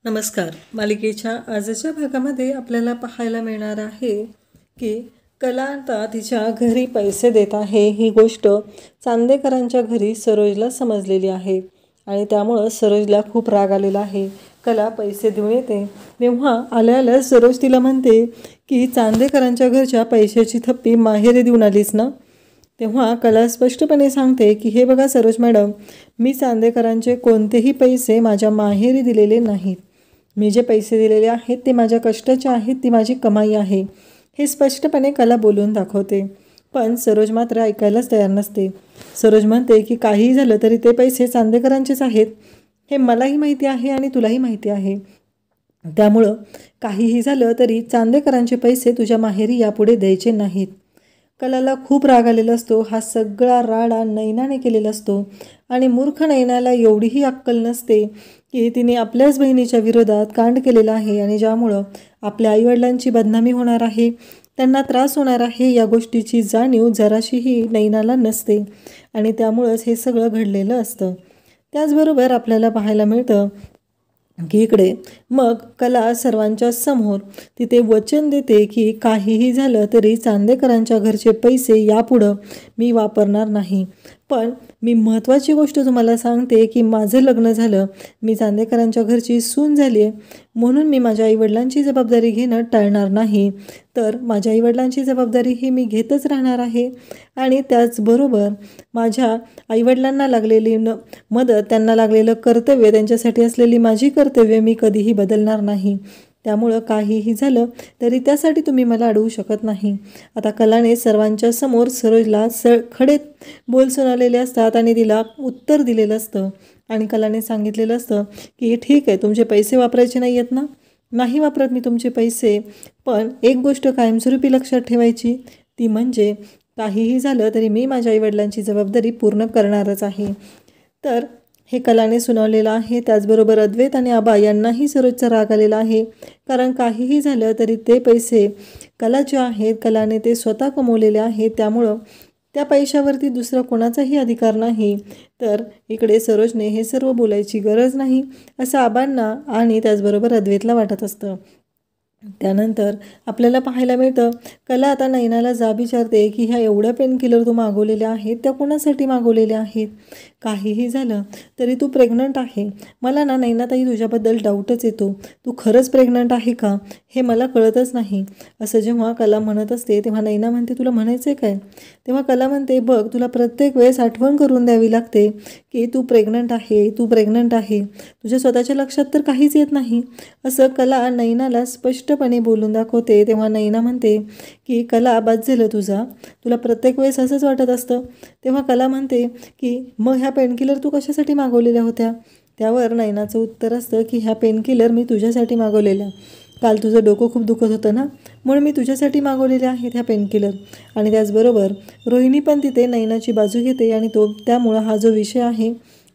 नमस्कार. मालिकेच्या आजच्या भागामध्ये आपल्याला पाहायला मिळणार आहे की कला आता तिच्या घरी पैसे देत आहे ही गोष्ट चांदेकरांच्या घरी सरोजला समजलेली आहे आणि त्यामुळं सरोजला खूप राग आलेला आहे. कला पैसे देऊन येते तेव्हा आल्या सरोज तिला म्हणते की चांदेकरांच्या घरच्या पैशाची थप्पी माहेरी देऊन आलीस ना. तेव्हा कला स्पष्टपणे सांगते की हे बघा सरोज मॅडम, मी चांदेकरांचे कोणतेही पैसे माझ्या माहेरी दिलेले नाहीत. मी जे पैसे दिलेले आहेत ते माझ्या कष्टाचे आहेत, ती माझी कमाई आहे, हे स्पष्टपणे कला बोलून दाखवते. पण सरोज मात्र ऐकायलाच तयार नसते. सरोज म्हणते की काहीही झालं तरी ते पैसे चांदेकरांचेच आहेत, हे मलाही माहिती आहे आणि तुलाही माहिती आहे. त्यामुळं काहीही झालं तरी चांदेकरांचे पैसे तुझ्या माहेरी यापुढे द्यायचे नाहीत. कलाला खूप राग आलेला असतो. हा सगळा राडा नैनाने केलेला असतो आणि मूर्ख नैनाला एवढीही अक्कल नसते की तिने आपल्याच बहिणीच्या विरोधात कांड केलेला आहे आणि ज्यामुळं आपल्या आईवडिलांची बदनामी होणार आहे, त्यांना त्रास होणार आहे, या गोष्टीची जाणीव जराशीही नैनाला नसते आणि त्यामुळंच हे सगळं घडलेलं असतं. त्याचबरोबर आपल्याला पाहायला मिळतं की इकडे मग कला सर्वांच्या समोर तिथे वचन देते की काहीही झालं तरी चांदेकरांच्या घरचे पैसे यापुढं मी वापरणार नाही. पण मी महत्त्वाची गोष्ट तुम्हाला सांगते की माझं लग्न झालं, मी चांदेकरांच्या घरची सून झाली आहे, म्हणून मी माझ्या आईवडिलांची जबाबदारी घेणं टाळणार नाही. तर माझ्या आईवडिलांची जबाबदारी ही मी घेतच राहणार आहे आणि त्याचबरोबर माझ्या आईवडिलांना लागलेली मदत, त्यांना लागलेलं कर्तव्य, त्यांच्यासाठी असलेली माझी कर्तव्य मी कधीही बदलणार नाही. त्यामुळं काहीही झालं तरी त्यासाठी तुम्ही मला अडवू शकत नाही. आता कलाने सर्वांच्या समोर सरोजला खडे बोल सुनावलेले असतात आणि तिला उत्तर दिलेलं असतं आणि कलाने सांगितलेलं असतं की ठीक आहे, तुमचे पैसे वापरायचे नाही आहेत ना, नाही वापरत मी तुमचे पैसे, पण एक गोष्ट कायमस्वरूपी लक्षात ठेवायची, ती म्हणजे काहीही झालं तरी मी माझ्या आईवडिलांची जबाबदारी पूर्ण करणारच आहे. तर हे कलाने सुनावलेलं आहे. त्याचबरोबर अद्वैत आणि आबा यांनाही सरोजचा राग आलेला आहे, कारण काहीही झालं तरी ते पैसे कलाचे आहेत, कलाने ते स्वतः कमवलेले आहेत, त्यामुळं त्या पैशावरती दुसरा कोणाचाही अधिकार नाही. तर इकडे सरोजने हे सर्व बोलायची गरज नाही असं आबांना आणि त्याचबरोबर अद्वैतला वाटत असतं. त्यानंतर आपल्याला पाहायला मिळतं कला आता नैनाला विचारते की ह्या एवढ्या पेनकिलर तू मागवलेल्या आहेत त्या कोणासाठी मागवलेल्या आहेत. काहीही झालं तरी तू प्रेग्नंट आहे. मला ना नैनाताई तुझ्याबद्दल डाऊटच येतो, तू खरंच प्रेग्नंट आहे का हे मला कळतच नाही. असं जेव्हा कला म्हणत असते तेव्हा नैना म्हणते तुला म्हणायचं काय. तेव्हा कला म्हणते बघ, तुला प्रत्येक वेळेस आठवण करून द्यावी लागते की तू प्रेग्नंट आहे, तू प्रेग्नंट आहे, तुझ्या स्वतःच्या लक्षात तर काहीच येत नाही. असं कला नैनाला स्पष्टपणे बोलून दाखवते. तेव्हा नैना म्हणते की कला, बाद झालं तुझा, तुला प्रत्येक वेळेस असंच वाटत असतं. तेव्हा कला म्हणते की मग ह्या पेनकिलर तू कशासाठी मागवलेल्या होत्या. त्यावर नैनाचं उत्तर असतं की ह्या पेनकिलर मी तुझ्यासाठी मागवलेल्या. काल तुझं डोकं खूप दुखत होतं ना, म्हणून मी तुझ्यासाठी मागवलेल्या आहेत ह्या पेनकिलर. आणि त्याचबरोबर रोहिणी पण तिथे नैनाची बाजू घेते आणि त्यामुळं हा जो विषय आहे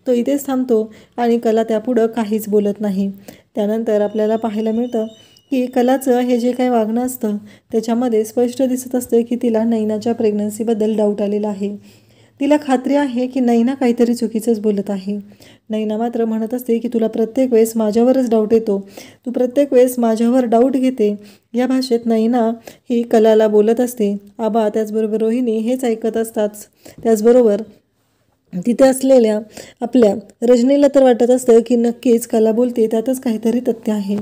तो इथेच थांबतो आणि कला त्यापुढं काहीच बोलत नाही. त्यानंतर आपल्याला पाहायला मिळतं की कलाचं हे जे काही वागणं असतं त्याच्यामध्ये स्पष्ट दिसत असतं की तिला नैनाच्या प्रेग्नन्सीबद्दल डाऊट आलेला आहे. तिला खात्री आहे की नैना काहीतरी चुकीचंच बोलत आहे. नैना मात्र म्हणत असते की तुला प्रत्येक वेळेस माझ्यावरच डाऊट येतो, तू प्रत्येक वेळेस माझ्यावर डाऊट घेते. या भाषेत नैना ही कलाला बोलत असते. आबा त्याचबरोबर रोहिणी हेच ऐकत असतात. त्याचबरोबर तिथे असलेल्या आपल्या रजनीला तर वाटत असतं की नक्कीच कला बोलते त्यातच काहीतरी तथ्य आहे.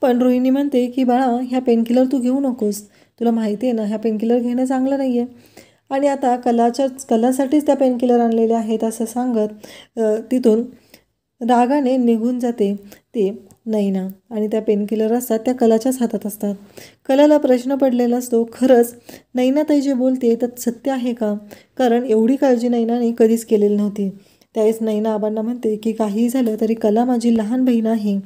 पण रोहिणी म्हणते की बाळा, ह्या पेनकिलर तू घेऊ नकोस, तुला माहिती आहे ना ह्या पेनकिलर घेणं चांगलं नाही आहे. आणि आता कलासाठीच त्या पेनकिलर आणलेल्या आहेत असं सांगत तिथून रागाने निघून जाते ते नैना आणि त्या पेनकिलर असतात त्या कलाच्याच हातात असतात. कलाला प्रश्न पडलेला असतो, खरंच नैनाताई जे बोलते त्यात सत्य आहे का, कारण एवढी काळजी नैनाने कधीच केलेली नव्हती. त्यावेळेस नैना आबांना म्हणते की काहीही झालं तरी कला माझी लहान बहीण आहे,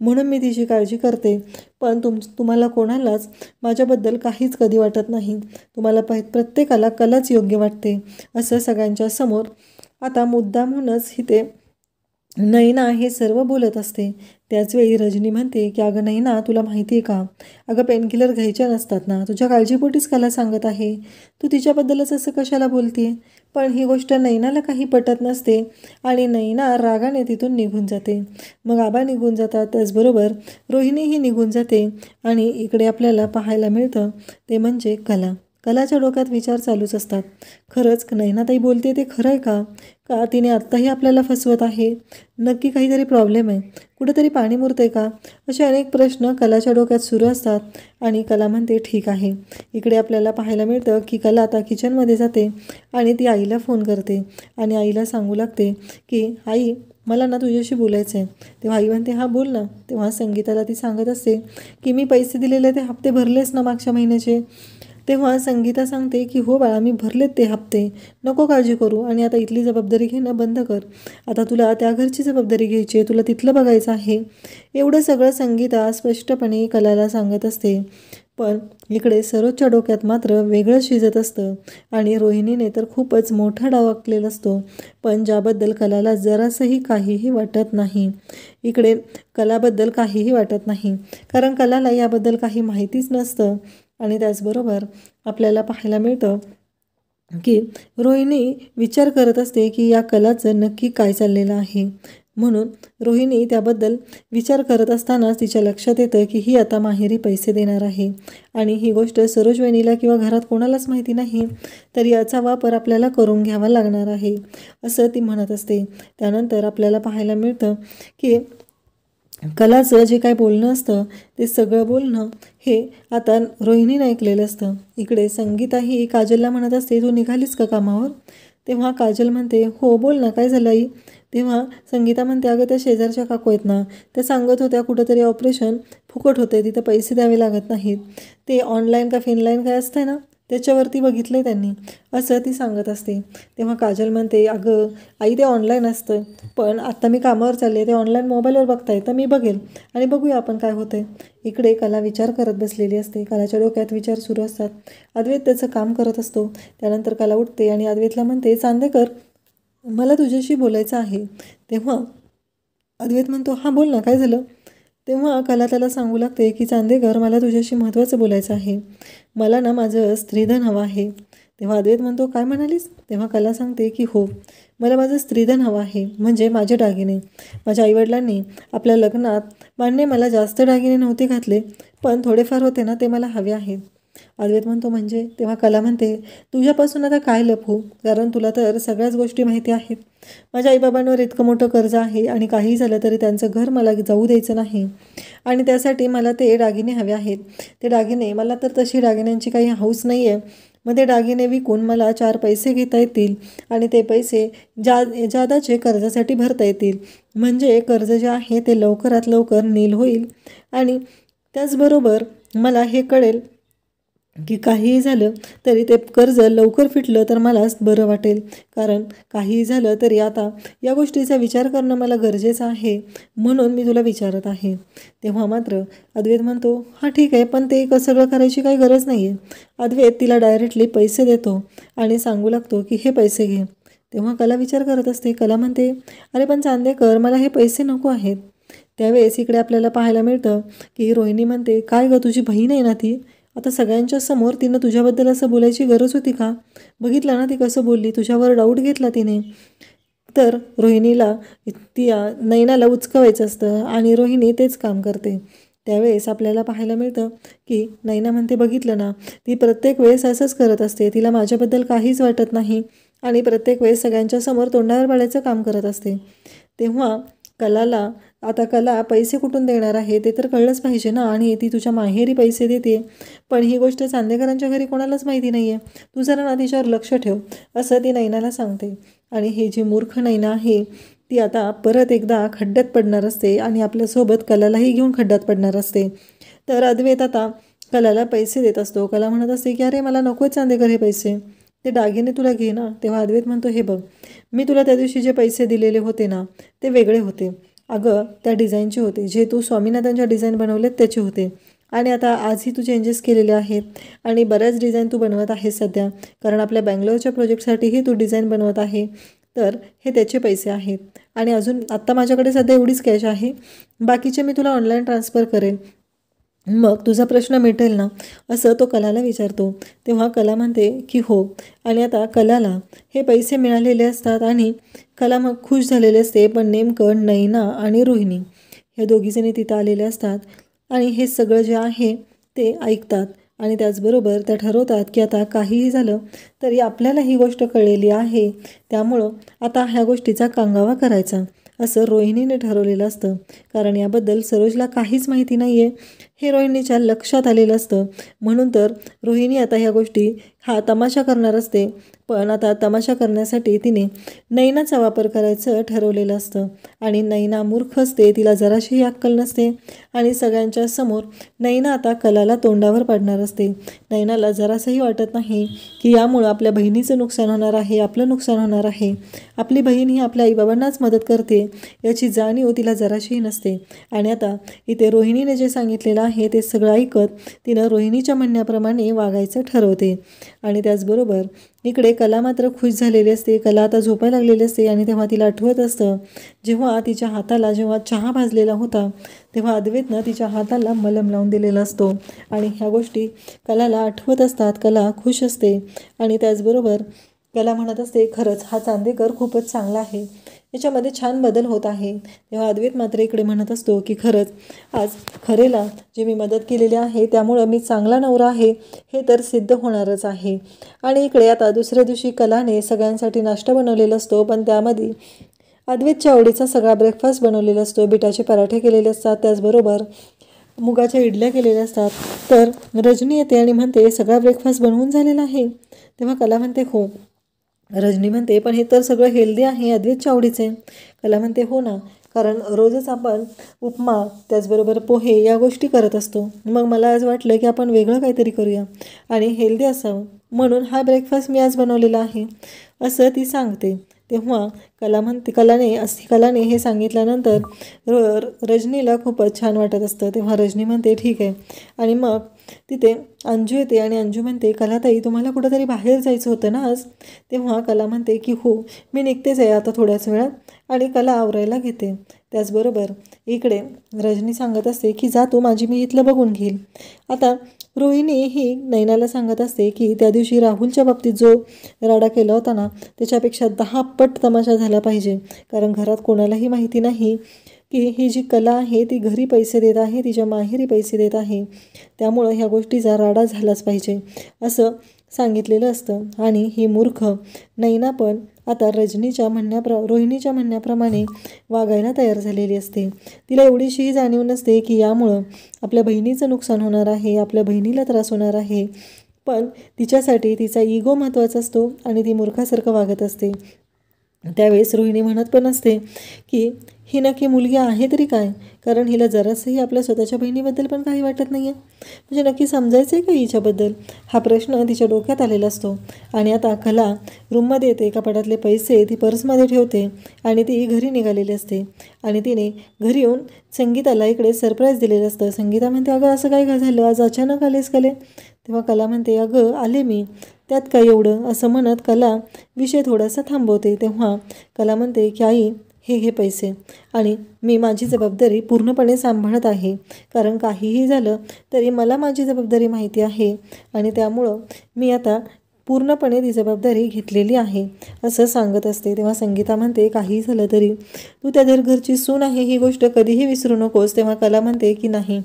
म्हणून मी तिची काळजी करते, पण तुम्हाला कोणालाच माझ्याबद्दल काहीच कधी वाटत नाही, तुम्हाला प्रत्येकाला कलाच योग्य वाटते असं सगळ्यांच्या समोर आता मुद्दामूनच इथे नैना हे सर्व बोलत असते. त्याचवेळी रजनी म्हणते की अगं नैना, तुला माहिती आहे का, अगं पेनकिलर घ्यायच्या नसतात ना, तुझ्या काळजीपोटीच कला सांगत आहे, तू तिच्याबद्दलच असं कशाला बोलते. पण ही गोष्ट नैनाला काही पटत नसते आणि नैना रागाने तिथून निघून जाते. मग आबा निघून जातात, त्याचबरोबर रोहिणीही निघून जाते. आणि इकडे आपल्याला पाहायला मिळतं ते म्हणजे कलाच्या डोक्यात विचार चालूच असतात. खरंच नैनाताई बोलते ते खरं आहे का तिने आत्ताही आपल्याला फसवत आहे? नक्की काहीतरी प्रॉब्लेम आहे, कुठेतरी पाणी मुरते का? असे अनेक प्रश्न कलाच्या डोक्यात सुरू असतात. आणि कला म्हणते ठीक आहे. इकडे आपल्याला पाहायला मिळतं की कला आता किचनमध्ये जाते आणि ती आईला फोन करते आणि आईला सांगू लागते की आई, मला ना तुझ्याशी बोलायचं आहे. तेव्हा आई म्हणते हां बोल ना. तेव्हा संगीताला ती सांगत असते की मी पैसे दिलेले ते हप्ते भरलेस ना मागच्या महिन्याचे. तेव्हा संगीता सांगते की हो बाळा, मी भरलेत ते हप्ते, नको काळजी करू आणि आता इथली जबाबदारी घेणं बंद कर. आता तुला त्या घरची जबाबदारी घ्यायची आहे, तुला तिथलं बघायचं आहे. एवढं सगळं संगीता स्पष्टपणे कलाला सांगत असते. पण इकडे सरोजच्या डोक्यात मात्र वेगळं शिजत असतं आणि रोहिणीने तर खूपच मोठा डाव आखलेला असतो, पण ज्याबद्दल कलाला जरासंही काहीही वाटत नाही. इकडे कलाबद्दल काहीही वाटत नाही, कारण कलाला याबद्दल काही माहितीच नसतं. आणि त्याचबरोबर आपल्याला पाहायला मिळतं की रोहिणी विचार करत असते की या कलाचं नक्की काय चाललेलं आहे. म्हणून रोहिणी त्याबद्दल विचार करत असतानाच तिच्या लक्षात येतं की ही आता माहेरी पैसे देणार आहे आणि ही गोष्ट सरोज वहिनीला किंवा घरात कोणालाच माहिती नाही, तर याचा वापर आपल्याला करून घ्यावा लागणार आहे असं ती म्हणत असते. त्यानंतर आपल्याला पाहायला मिळतं की कलाचं जे काय बोलणं असतं ते सगळं बोलणं हे आता रोहिणीने ऐकलेलं असतं. इकडे संगीताही काजलला म्हणत असते तू निघालीस का कामावर? तेव्हा काजल म्हणते हो बोल ना, काय झालं आई? तेव्हा संगीता म्हणते अगं त्या शेजारच्या काकू आहेत ना, त्या सांगत होत्या कुठंतरी ऑपरेशन फुकट होते, तिथं पैसे द्यावे लागत नाहीत, ते ऑनलाईन का फिनलाईन काय असतं ना त्याच्यावरती बघितलं आहे त्यांनी, असं ती सांगत असते. तेव्हा काजल म्हणते अगं आई ते ऑनलाईन असतं, पण आत्ता मी कामावर चालले, ते ऑनलाईन मोबाईलवर बघताय तर मी बघेल आणि बघूया आपण काय होतं आहे. इकडे कला विचार करत बसलेली असते. कलाच्या डोक्यात विचार सुरू असतात. अद्वैत त्याचं काम करत असतो. त्यानंतर कला उठते आणि अद्वैतला म्हणते चांदेकर, मला तुझ्याशी बोलायचं आहे. तेव्हा अद्वैत म्हणतो हां बोल ना, काय झालं? तेव्हा कला त्याला सांगू लागते की चांदेकर, मला तुझ्याशी महत्त्वाचं बोलायचं आहे. मला ना माझं स्त्रीधन हवं आहे. तेव्हा अद्वैत म्हणतो काय म्हणालीस? तेव्हा कला सांगते की हो, मला माझं स्त्रीधन हवं आहे, म्हणजे माझे दागिने. माझ्या आईवडिलांनी आपल्या लग्नात मान्य मला जास्त दागिने नव्हते घातले, पण थोडेफार होते ना, ते मला हवे आहेत. अद्वैत म्हणतो म्हणजे? तेव्हा कला म्हणते तुझ्यापासून आता काय लपवू, कारण तुला तर सगळ्याच गोष्टी माहिती आहेत. माझ्या आईबाबांवर इतकं मोठं कर्ज आहे आणि काहीही झालं तरी त्यांचं घर मला जाऊ द्यायचं नाही आणि त्यासाठी मला ते दागिने हवे आहेत. ते दागिने, मला तर तशी दागिन्यांची काही हौस नाही आहे. मग ते दागिने विकून मला 4 पैसे घेता येतील आणि ते पैसे जादाचे कर्जासाठी भरता येतील, म्हणजे कर्ज जे आहे ते लवकरात लवकर नील होईल. आणि त्याचबरोबर मला हे कळेल की काहीही झालं तरी ते कर्ज लवकर फिटलं तर मलाच बरं वाटेल, कारण काहीही झालं तरी आता या गोष्टीचा विचार करणं मला गरजेचं आहे, म्हणून मी तुला विचारत आहे. तेव्हा मात्र अद्वैत म्हणतो हां ठीक आहे, पण ते सगळं करायची काही गरज नाही आहे. अद्वैत तिला डायरेक्टली पैसे देतो आणि सांगू लागतो की हे पैसे घे. तेव्हा कला विचार करत असते. कला म्हणते अरे पण चांदेकर, मला हे पैसे नको आहेत. त्यावेळेस इकडे आपल्याला पाहायला मिळतं की रोहिणी म्हणते काय गं, तुझी बहीण आहे ना ती, आता सगळ्यांच्या समोर तिनं तुझ्याबद्दल असं बोलायची गरज होती का? बघितलं ना ती कसं बोलली, तुझ्यावर डाऊट घेतला तिने. तर रोहिणीला ती नैनाला उचकवायचं असतं आणि रोहिणी तेच काम करते. त्यावेळेस आपल्याला पाहायला मिळतं की नैना म्हणते बघितलं ना, ती प्रत्येक वेळेस असंच करत असते, तिला माझ्याबद्दल काहीच वाटत नाही आणि प्रत्येक वेळेस सगळ्यांच्या समोर तोंडावर पाडायचं काम करत असते. तेव्हा कलाला आता कला पैसे कुठून देणार आहे ते तर कळलंच पाहिजे ना, आणि ती तुझ्या माहेरी पैसे देते, पण ही गोष्ट चांदेकरांच्या घरी कोणालाच माहिती नाही आहे. तू जरा ना तिच्यावर लक्ष ठेव, असं ती नैनाला सांगते. आणि ही जी मूर्ख नैना आहे ती आता परत एकदा खड्ड्यात पडणार असते आणि आपल्यासोबत कलालाही घेऊन खड्ड्यात पडणार असते. तर अद्वैत आता कलाला पैसे देत असतो. कला म्हणत असते की अरे मला नको चांदेकर हे पैसे, ते दागिने तुला घे ना. तेव्हा अद्वैत म्हणतो हे बघ, मी तुला त्या दिवशी जे पैसे दिलेले होते ना ते वेगळे होते अगं, त्या डिझाईनचे होते, जे तू स्वामीनाथनच्या डिझाईन बनवलेत त्याचे होते, आणि आता आजही तू चेंजेस केलेले आहेत आणि बऱ्याच डिझाईन तू बनवत आहेस सध्या, कारण आपल्या बँगलोरच्या प्रोजेक्टसाठीही तू डिझाईन बनवत आहे, तर हे त्याचे पैसे आहेत. आणि अजून आत्ता माझ्याकडे सध्या एवढीच कॅश आहे, बाकीचे मी तुला ऑनलाईन ट्रान्सफर करेन. मग तुझा प्रश्न मिटेल ना, असं तो कलाला विचारतो. तेव्हा कला म्हणते की हो. आणि आता कलाला हे पैसे मिळालेले असतात आणि कला मग खुश झालेले असते. पण नेमकं नैना आणि रोहिणी हे दोघीजणी तिथं आलेले असतात आणि हे सगळं जे आहे ते ऐकतात. आणि त्याचबरोबर त्या ठरवतात की आता काहीही झालं तरी आपल्याला ही गोष्ट कळलेली आहे, त्यामुळं आता ह्या गोष्टीचा कांगावा करायचा, असं रोहिणीने ठरवलेलं असतं. कारण याबद्दल सरोजला काहीच माहिती नाही आहे हे रोहिणीच्या लक्षात आलेलं असतं. म्हणून तर रोहिणी आता ह्या गोष्टी हा तमाशा करणार असते. पण आता तमाशा करण्यासाठी तिने नैनाचा वापर करायचं ठरवलेलं असतं. आणि नैना मूर्ख असते, तिला जराशीही अक्कल नसते. आणि सगळ्यांच्या समोर नैना आता कलाला तोंडावर पाडणार असते. नैनाला जरासंही वाटत नाही की यामुळं आपल्या बहिणीचं नुकसान होणार आहे, आपलं नुकसान होणार आहे. आपली बहीण ही आपल्या आईबाबांनाच मदत करते याची जाणीव तिला जराशीही नसते. आणि आता इथे रोहिणीने जे सांगितलेलं आहे ते सगळं ऐकत तिनं रोहिणीच्या म्हणण्याप्रमाणे वागायचं ठरवते. आणि त्याचबरोबर इकडे कला मात्र खुश झालेली असते. कला आता झोपायला लागलेली असते आणि तेव्हा तिला आठवत असतं जेव्हा तिच्या हाताला जेव्हा चहा भाजलेला होता तेव्हा अद्वैतनं तिच्या हाताला मलम लावून दिलेला असतो. आणि ह्या गोष्टी कलाला आठवत असतात. कला खुश असते. आणि त्याचबरोबर कला म्हणत असते खरंच हा चांदेकर खूपच चांगला आहे, याच्यामध्ये छान बदल होत आहे. तेव्हा अद्वैत मात्र इकडे म्हणत असतो की खरंच आज खरेला जे मी मदत केलेली आहे त्यामुळं मी चांगला नवरा आहे हे तर सिद्ध होणारच आहे. आणि इकडे आता दुसऱ्या दिवशी कलाने सगळ्यांसाठी नाश्ता बनवलेला असतो. पण त्यामध्ये अद्वैतच्या आवडीचा सगळा ब्रेकफास्ट बनवलेला असतो. बिटाचे पराठे केलेले असतात, त्याचबरोबर मुगाच्या इडल्या केलेल्या असतात. तर रजनी येते आणि म्हणते सगळा ब्रेकफास्ट बनवून झालेला आहे. तेव्हा कला म्हणते हो. रजनी म्हणते पण हे तर सगळं हेल्दी आहे, अद्वैतच्या आवडीचे. कला म्हणते हो ना, कारण रोजच आपण उपमा त्याचबरोबर पोहे या गोष्टी करत असतो. मग मला आज वाटलं की आपण वेगळं काहीतरी करूया आणि हेल्दी असावं, म्हणून हा ब्रेकफास्ट मी आज बनवलेला आहे, असं ती सांगते. तेव्हा कला म्हणते कलाने हे सांगितल्यानंतर रजनीला खूपच छान वाटत असतं. तेव्हा रजनी म्हणते ठीक आहे. आणि मग तिथे अंजू येते आणि अंजू म्हणते कलाताई तुम्हाला कुठंतरी बाहेर जायचं होतं ना आज. तेव्हा कला म्हणते की हो मी निघतेच आहे आता थोड्याच वेळात. आणि कला आवरायला घेते. त्याचबरोबर इकडे रजनी सांगत असते की जा तू, माझी मी इथलं बघून घेईल. आता रोहिणी ही नैनाला सांगत असते की त्या दिवशी राहुलच्या बाबतीत जो राडा केला होता ना त्याच्यापेक्षा 10 पट तमाशा झाला पाहिजे. कारण घरात कोणालाही माहिती नाही की ही जी कला आहे ती घरी पैसे देत आहे, तिच्या माहेरी पैसे देत आहे, त्यामुळं ह्या गोष्टीचा राडा झालाच पाहिजे असं सांगितलेलं असतं. आणि ही मूर्ख नैना पण आता रोहिणीच्या म्हणण्याप्रमाणे वागायला तयार झालेली असते. तिला एवढीशीही जाणीव नसते की यामुळं आपल्या बहिणीचं नुकसान होणार आहे, आपल्या बहिणीला त्रास होणार आहे. पण तिच्यासाठी तिचा इगो महत्त्वाचा असतो आणि ती मूर्खासारखं वागत असते. त्यावेळेस रोहिणी म्हणत पण असते की ही नक्की मुलगी आहे तरी काय, कारण हिला जरासंही आपल्या स्वतःच्या बहिणीबद्दल पण काही वाटत नाही आहे. म्हणजे नक्की समजायचं आहे का हिच्याबद्दल, हा प्रश्न तिच्या डोक्यात आलेला असतो. आणि आता कला रूममध्ये येते, कपाटातले पैसे ती पर्समध्ये ठेवते आणि ती घरी निघालेली असते. आणि तिने घरी येऊन संगीताला इकडे सरप्राईज दिलेलं असतं. संगीता म्हणते अगं असं काय झालं, आज अचानक आलेस कले. तेव्हा कला म्हणते अगं आले मी, त्यात काय एवढं, असं म्हणत कला विषय थोडासा थांबवते. तेव्हा कला म्हणते की आई हे घे पैसे आणि मी माझी जबाबदारी पूर्णपणे सांभाळत आहे, कारण काहीही झालं तरी मला माझी जबाबदारी माहिती आहे आणि त्यामुळं मी आता पूर्णपणे ती जबाबदारी घेतलेली आहे असं सांगत असते. तेव्हा संगीता म्हणते काही झालं तरी तू त्या घरची सून आहे ही गोष्ट कधीही विसरू नकोस. तेव्हा कला म्हणते की नाही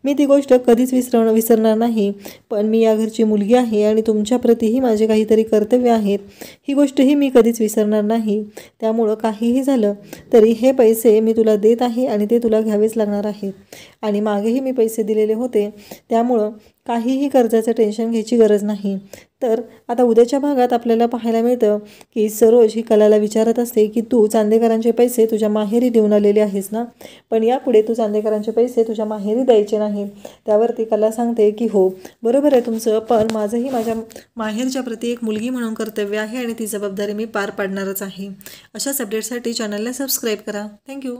मी ती गोष्ट कधीच विसरणार नाही, पण मी या घरची मुलगी आहे आणि तुमच्याप्रतीही माझे काहीतरी कर्तव्य आहेत, ही गोष्टही मी कधीच विसरणार नाही. त्यामुळं काहीही झालं तरी हे पैसे मी तुला देत आहे आणि ते तुला घ्यावेच लागणार आहेत. आणि मागेही मी पैसे दिलेले होते, त्यामुळं काहीही कर्जाचं टेन्शन घ्यायची गरज नाही. तर आता उद्याच्या भागात आपल्याला पाहायला मिळतं की सरोज ही कलाला विचारत असते की तू चांदेकरांचे पैसे तुझ्या माहेरी देऊन आलेले आहेस ना, पण यापुढे तू चांदेकरांचे पैसे तुझ्या माहेरी द्यायचे नाहीत. त्यावरती कला सांगते की हो बरोबर आहे तुमचं, पण माझंही माझ्या माहेरच्या प्रती एक मुलगी म्हणून कर्तव्य आहे आणि ती जबाबदारी मी पार पाडणारच आहे. अशाच अपडेटसाठी चॅनलला सबस्क्राईब करा. थँक्यू.